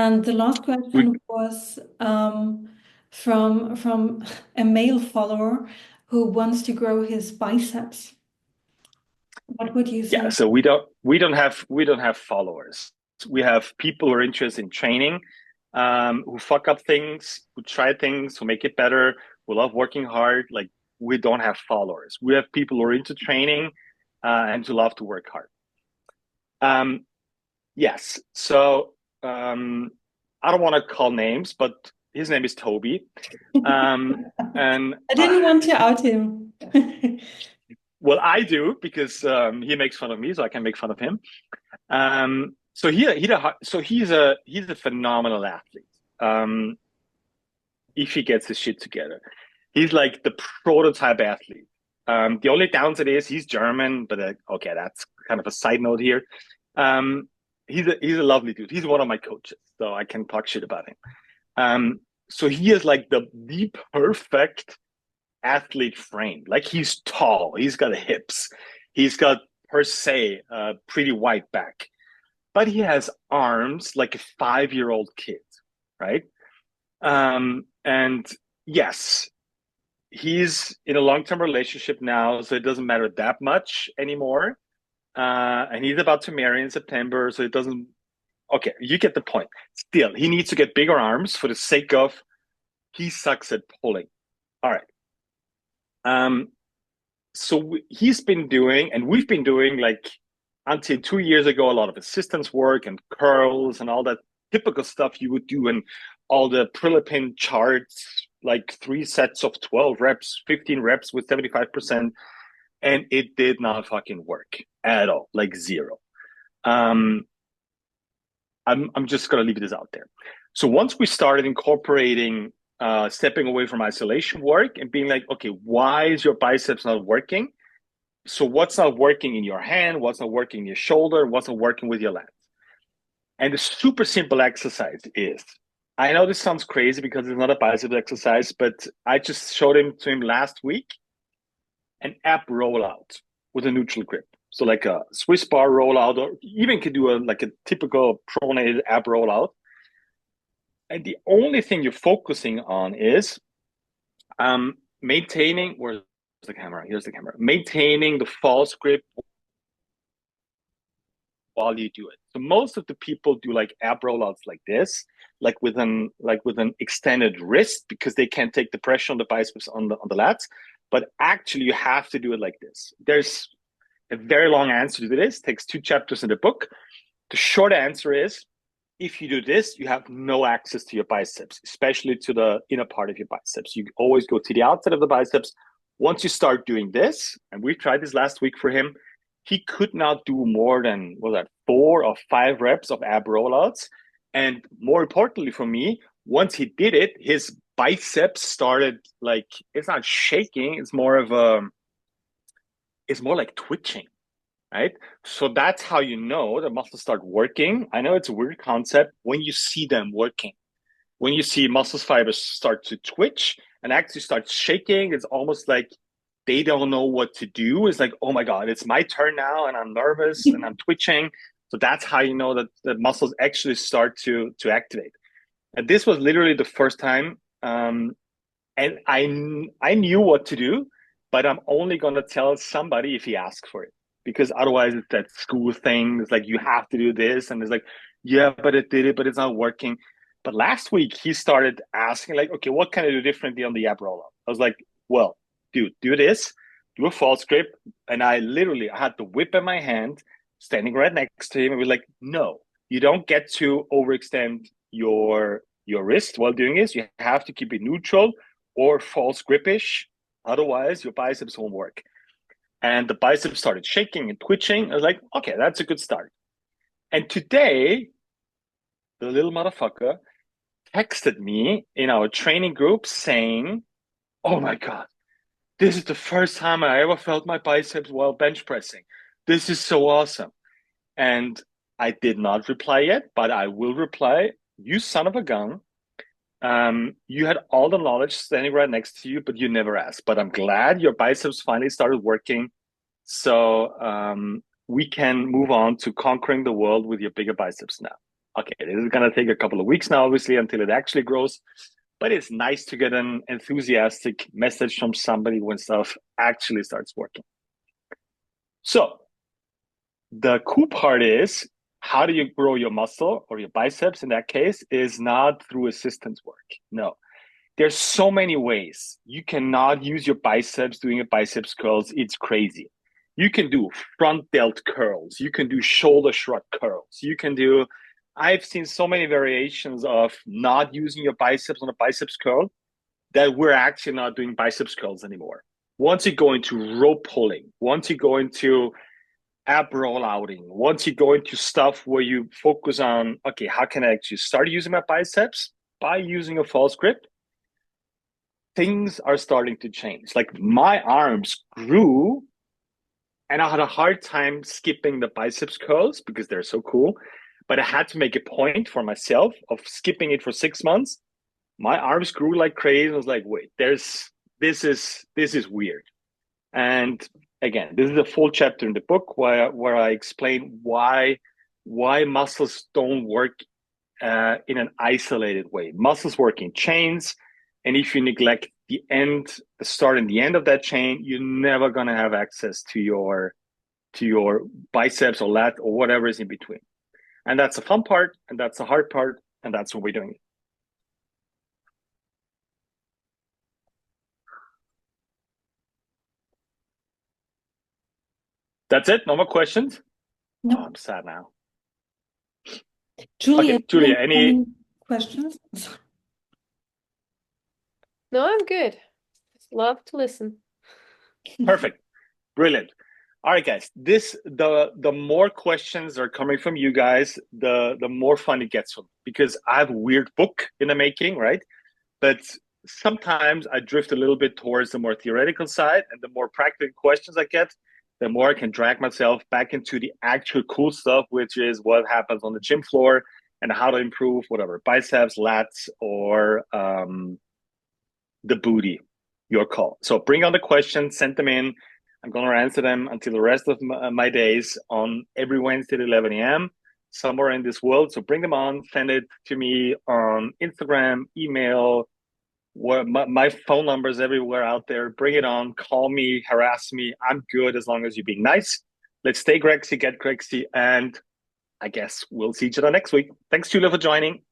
And the last We, question was from a male follower who wants to grow his biceps. What would you yeah, say? so we don't have followers. We have people who are interested in training, who fuck up things, who try things, who make it better, who love working hard. Like we don't have followers. We have people who are into training, and who love to work hard. Um, yes. So I don't want to call names, but his name is Toby. And I didn't want to out him. well, I do because he makes fun of me, so I can make fun of him. So he's a phenomenal athlete. Um, if he gets his shit together, he's like the prototype athlete. The only downside is he's German, but okay, that's kind of a side note here. Um, he's a lovely dude. He's one of my coaches, so I can talk shit about him. So he is like the perfect athlete frame. Like he's tall, he's got hips, he's got per se a pretty wide back, but he has arms like a 5 year old kid, right? And yes, he's in a long term relationship now, so it doesn't matter that much anymore. And he's about to marry in September, so it doesn't. Okay, you get the point. Still, he needs to get bigger arms for the sake of he sucks at pulling. All right. Um, so he's been doing, and we've been doing like until 2 years ago, a lot of assistance work and curls and all that typical stuff you would do and all the Prilipin charts, like 3 sets of 12 reps, 15 reps with 75%. And it did not fucking work at all, like zero. Um, I'm just gonna leave this out there. So once we started incorporating stepping away from isolation work and being like, okay, why is your biceps not working? So what's not working in your hand? What's not working in your shoulder? What's not working with your lats? And the super simple exercise is, I know this sounds crazy because it's not a bicep exercise, but I just showed him to him last week an ab rollout with a neutral grip. So like a Swiss bar rollout, or even could do like a typical pronated ab rollout. And the only thing you're focusing on is maintaining, where's the camera? Here's the camera. Maintaining the false grip while you do it. So most of the people do like ab rollouts like this, like with an extended wrist because they can't take the pressure on the biceps on the lats. But actually, you have to do it like this. There's a very long answer to this. It takes 2 chapters in the book. The short answer is, if you do this, you have no access to your biceps, especially to the inner part of your biceps. You always go to the outside of the biceps. Once you start doing this, and we tried this last week for him, he could not do more than, what was that, 4 or 5 reps of ab rollouts. And more importantly for me, once he did it, his biceps started like, it's not shaking, it's more like twitching, right? So that's how you know the muscles start working. I know it's a weird concept when you see them working. When you see muscle fibers start to twitch and actually start shaking, it's almost like they don't know what to do. It's like, oh my God, it's my turn now, and I'm nervous and I'm twitching. So that's how you know that the muscles actually start to activate. And this was literally the first time. And I knew what to do, but I'm only gonna tell somebody if he asks for it, because otherwise it's that school thing. It's like you have to do this, and it's like, yeah, but it did it, but it's not working. But last week he started asking, like, okay, what can I do differently on the ab rollout? I was like, well, dude, do this, do a false grip, and I had the whip in my hand, standing right next to him, and was like, no, you don't get to overextend your wrist while doing this. You have to keep it neutral or false gripish. Otherwise, your biceps won't work. And the biceps started shaking and twitching. I was like, okay, that's a good start. And today, the little motherfucker texted me in our training group saying, oh my God, this is the first time I ever felt my biceps while bench pressing. This is so awesome. And I did not reply yet, but I will reply. You son of a gun. You had all the knowledge standing right next to you, but you never asked. But I'm glad your biceps finally started working. So we can move on to conquering the world with your bigger biceps now. okay, this is going to take a couple of weeks now, obviously, until it actually grows. But it's nice to get an enthusiastic message from somebody when stuff actually starts working. So the cool part is, how do you grow your muscle or your biceps in that case is not through assistance work. No, there's so many ways. You cannot use your biceps doing a biceps curls. It's crazy. You can do front delt curls. You can do shoulder shrug curls. You can do, I've seen so many variations of not using your biceps on a biceps curl that we're actually not doing biceps curls anymore. Once you go into rope pulling, once you go into ab rollouting, once you go into stuff where you focus on, okay, how can I actually start using my biceps by using a false grip? Things are starting to change. Like my arms grew and I had a hard time skipping the biceps curls because they're so cool. But I had to make a point for myself of skipping it for 6 months. My arms grew like crazy. I was like, wait, this is weird. And again, this is a full chapter in the book where I explain why muscles don't work in an isolated way. Muscles work in chains, and if you neglect the start and the end of that chain, you're never gonna have access to your biceps or lat or whatever is in between. And that's the fun part, and that's the hard part, and that's what we're doing. That's it. No more questions. Oh, No. I'm sad now. Julia, Okay, Julia, any any questions? No, I'm good. Just love to listen. perfect, brilliant. All right, guys. The more questions are coming from you guys, the more fun it gets for me because I have a weird book in the making, right? But sometimes I drift a little bit towards the more theoretical side, and the more practical questions I get, the more I can drag myself back into the actual cool stuff, which is what happens on the gym floor and how to improve whatever biceps, lats, or the booty. Your call. So bring on the questions, send them in. I'm going to answer them until the rest of my days on every Wednesday at 11 a.m. somewhere in this world. So bring them on, send it to me on Instagram, email, where my phone number is everywhere out there. Bring it on, call me, harass me. I'm good as long as you're being nice. Let's stay Grexy, get Grexy, and I guess we'll see each other next week. Thanks, Julia, for joining.